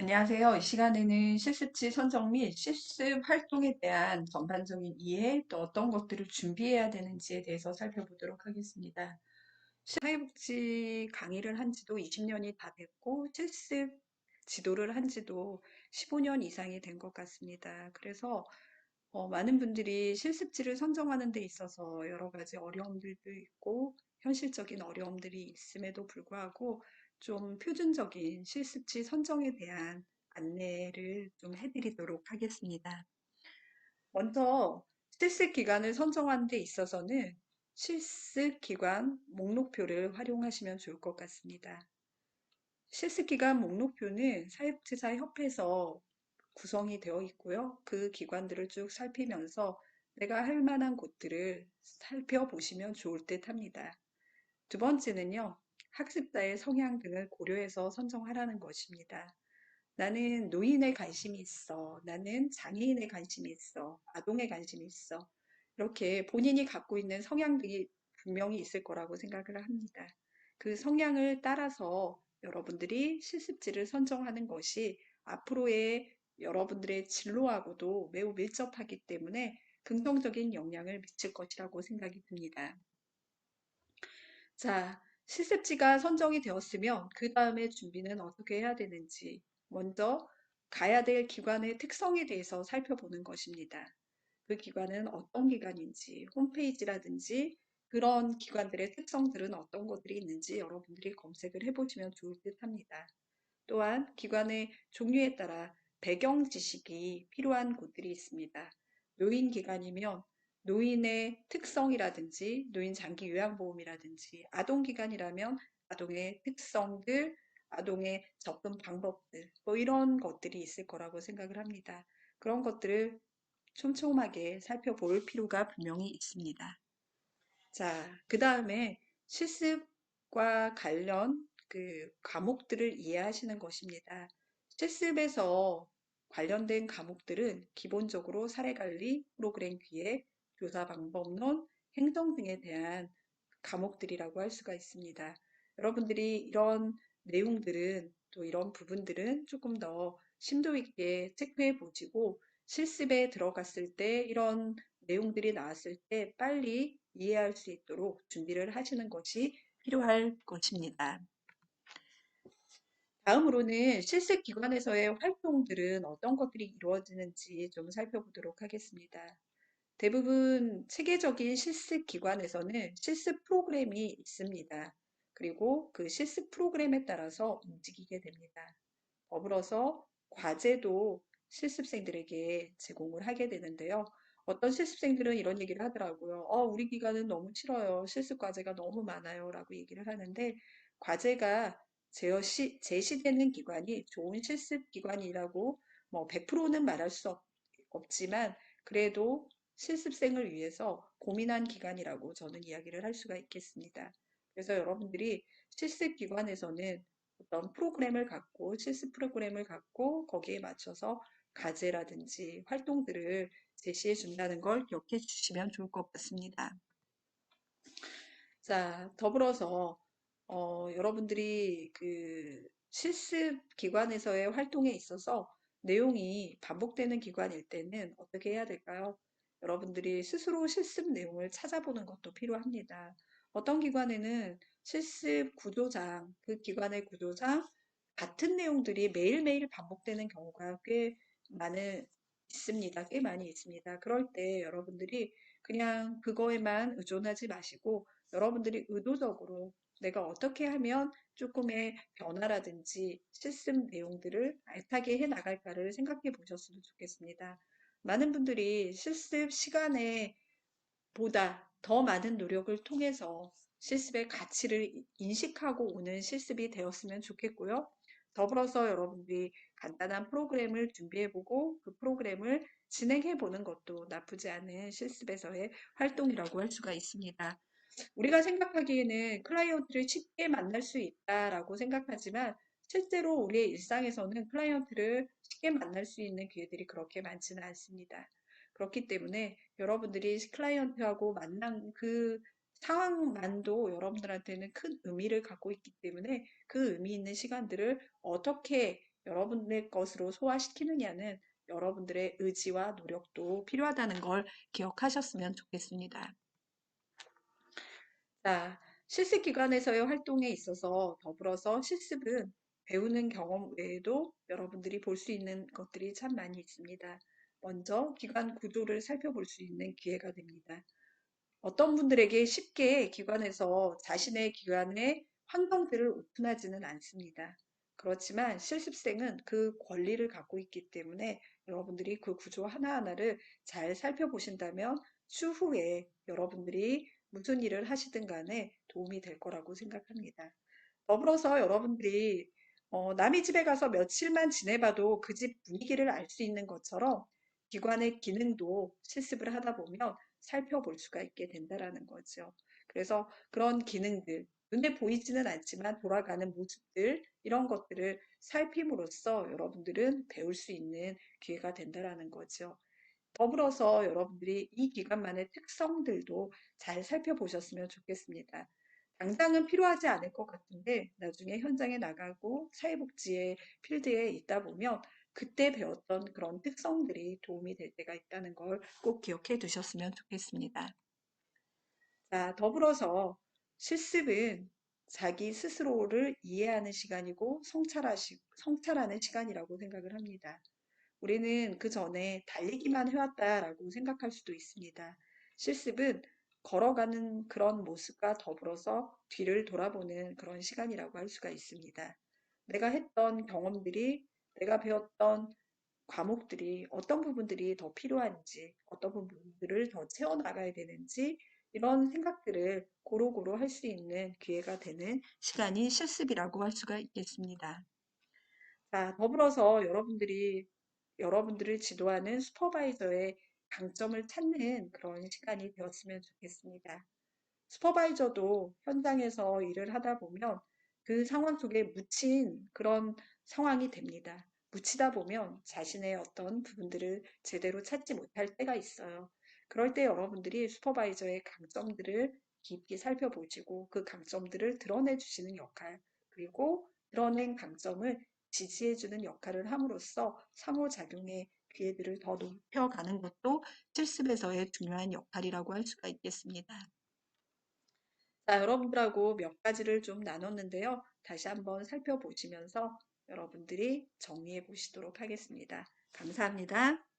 안녕하세요. 이 시간에는 실습지 선정 및 실습 활동에 대한 전반적인 이해, 또 어떤 것들을 준비해야 되는지에 대해서 살펴보도록 하겠습니다. 사회복지 강의를 한 지도 20년이 다 됐고, 실습 지도를 한 지도 15년 이상이 된 것 같습니다. 그래서 많은 분들이 실습지를 선정하는 데 있어서 여러 가지 어려움들도 있고, 현실적인 어려움들이 있음에도 불구하고 좀 표준적인 실습지 선정에 대한 안내를 좀 해드리도록 하겠습니다. 먼저 실습 기간을 선정하는 데 있어서는 실습 기간 목록표를 활용하시면 좋을 것 같습니다. 실습 기간 목록표는 사회복지사협회에서 구성이 되어 있고요. 그 기관들을 쭉 살피면서 내가 할 만한 곳들을 살펴보시면 좋을 듯 합니다. 두 번째는요, 학습자의 성향 등을 고려해서 선정하라는 것입니다. 나는 노인에 관심이 있어. 나는 장애인에 관심이 있어. 아동에 관심이 있어. 이렇게 본인이 갖고 있는 성향들이 분명히 있을 거라고 생각을 합니다. 그 성향을 따라서 여러분들이 실습지를 선정하는 것이 앞으로의 여러분들의 진로하고도 매우 밀접하기 때문에 긍정적인 영향을 미칠 것이라고 생각이 듭니다. 자, 실습지가 선정이 되었으면 그 다음에 준비는 어떻게 해야 되는지 먼저 가야 될 기관의 특성에 대해서 살펴보는 것입니다. 그 기관은 어떤 기관인지, 홈페이지라든지 그런 기관들의 특성들은 어떤 것들이 있는지 여러분들이 검색을 해보시면 좋을 듯 합니다. 또한 기관의 종류에 따라 배경 지식이 필요한 곳들이 있습니다. 노인기관이면 노인의 특성이라든지 노인 장기 요양보험이라든지 아동기관이라면 아동의 특성들, 아동의 접근 방법들 뭐 이런 것들이 있을 거라고 생각을 합니다. 그런 것들을 촘촘하게 살펴볼 필요가 분명히 있습니다. 자, 그 다음에 실습과 관련 그 과목들을 이해하시는 것입니다. 실습에서 관련된 과목들은 기본적으로 사례관리, 프로그램 기획, 교사 방법론, 행정 등에 대한 과목들이라고 할 수가 있습니다. 여러분들이 이런 내용들은 또 이런 부분들은 조금 더 심도 있게 체크해 보시고 실습에 들어갔을 때 이런 내용들이 나왔을 때 빨리 이해할 수 있도록 준비를 하시는 것이 필요할 것입니다. 다음으로는 실습 기관에서의 활동들은 어떤 것들이 이루어지는지 좀 살펴보도록 하겠습니다. 대부분 체계적인 실습 기관에서는 실습 프로그램이 있습니다. 그리고 그 실습 프로그램에 따라서 움직이게 됩니다. 더불어서 과제도 실습생들에게 제공을 하게 되는데요. 어떤 실습생들은 이런 얘기를 하더라고요. 우리 기간은 너무 싫어요. 실습 과제가 너무 많아요. 라고 얘기를 하는데, 과제가 제시되는 기관이 좋은 실습 기관이라고 뭐 100%는 말할 수 없지만, 그래도 실습생을 위해서 고민한 기관이라고 저는 이야기를 할 수가 있겠습니다. 그래서 여러분들이 실습 기관에서는 어떤 프로그램을 갖고 실습 프로그램을 갖고 거기에 맞춰서 과제라든지 활동들을 제시해 준다는 걸 기억해 주시면 좋을 것 같습니다. 자, 더불어서 여러분들이 그 실습 기관에서의 활동에 있어서 내용이 반복되는 기관일 때는 어떻게 해야 될까요? 여러분들이 스스로 실습 내용을 찾아보는 것도 필요합니다. 어떤 기관에는 실습 구조장, 그 기관의 구조장, 같은 내용들이 매일매일 반복되는 경우가 꽤 많은 있습니다. 꽤 많이 있습니다. 그럴 때 여러분들이 그냥 그거에만 의존하지 마시고 여러분들이 의도적으로 내가 어떻게 하면 조금의 변화라든지 실습 내용들을 알차게 해 나갈까를 생각해 보셨으면 좋겠습니다. 많은 분들이 실습 시간에 보다 더 많은 노력을 통해서 실습의 가치를 인식하고 오는 실습이 되었으면 좋겠고요. 더불어서 여러분들이 간단한 프로그램을 준비해보고 그 프로그램을 진행해보는 것도 나쁘지 않은 실습에서의 활동이라고 할 수가 있습니다. 우리가 생각하기에는 클라이언트를 쉽게 만날 수 있다라고 생각하지만 실제로 우리의 일상에서는 클라이언트를 쉽게 만날 수 있는 기회들이 그렇게 많지는 않습니다. 그렇기 때문에 여러분들이 클라이언트하고 만난 그 상황만도 여러분들한테는 큰 의미를 갖고 있기 때문에 그 의미 있는 시간들을 어떻게 여러분의 것으로 소화시키느냐는 여러분들의 의지와 노력도 필요하다는 걸 기억하셨으면 좋겠습니다. 자, 실습 기관에서의 활동에 있어서 더불어서 실습은 배우는 경험 외에도 여러분들이 볼 수 있는 것들이 참 많이 있습니다. 먼저 기관 구조를 살펴볼 수 있는 기회가 됩니다. 어떤 분들에게 쉽게 기관에서 자신의 기관의 환경들을 오픈하지는 않습니다. 그렇지만 실습생은 그 권리를 갖고 있기 때문에 여러분들이 그 구조 하나하나를 잘 살펴보신다면 추후에 여러분들이 무슨 일을 하시든 간에 도움이 될 거라고 생각합니다. 더불어서 여러분들이 남의 집에 가서 며칠만 지내봐도 그 집 분위기를 알 수 있는 것처럼 기관의 기능도 실습을 하다 보면 살펴볼 수가 있게 된다라는 거죠. 그래서 그런 기능들, 눈에 보이지는 않지만 돌아가는 모습들, 이런 것들을 살핌으로써 여러분들은 배울 수 있는 기회가 된다라는 거죠. 더불어서 여러분들이 이 기관만의 특성들도 잘 살펴보셨으면 좋겠습니다. 당장은 필요하지 않을 것 같은데 나중에 현장에 나가고 사회복지의 필드에 있다 보면 그때 배웠던 그런 특성들이 도움이 될 때가 있다는 걸 꼭 기억해 두셨으면 좋겠습니다. 자, 더불어서 실습은 자기 스스로를 이해하는 시간이고 성찰하는 시간이라고 생각을 합니다. 우리는 그 전에 달리기만 해왔다라고 생각할 수도 있습니다. 실습은 걸어가는 그런 모습과 더불어서 뒤를 돌아보는 그런 시간이라고 할 수가 있습니다. 내가 했던 경험들이, 내가 배웠던 과목들이 어떤 부분들이 더 필요한지, 어떤 부분들을 더 채워나가야 되는지, 이런 생각들을 고루고루 할 수 있는 기회가 되는 시간이 실습이라고 할 수가 있겠습니다. 자, 더불어서 여러분들을 지도하는 슈퍼바이저의 강점을 찾는 그런 시간이 되었으면 좋겠습니다. 슈퍼바이저도 현장에서 일을 하다 보면 그 상황 속에 묻힌 그런 상황이 됩니다. 묻히다 보면 자신의 어떤 부분들을 제대로 찾지 못할 때가 있어요. 그럴 때 여러분들이 슈퍼바이저의 강점들을 깊이 살펴보시고 그 강점들을 드러내 주시는 역할, 그리고 드러낸 강점을 지지해주는 역할을 함으로써 상호작용의 기회들을 더 높여가는 것도 실습에서의 중요한 역할이라고 할 수가 있겠습니다. 자, 여러분들하고 몇 가지를 좀 나눴는데요. 다시 한번 살펴보시면서 여러분들이 정리해 보시도록 하겠습니다. 감사합니다.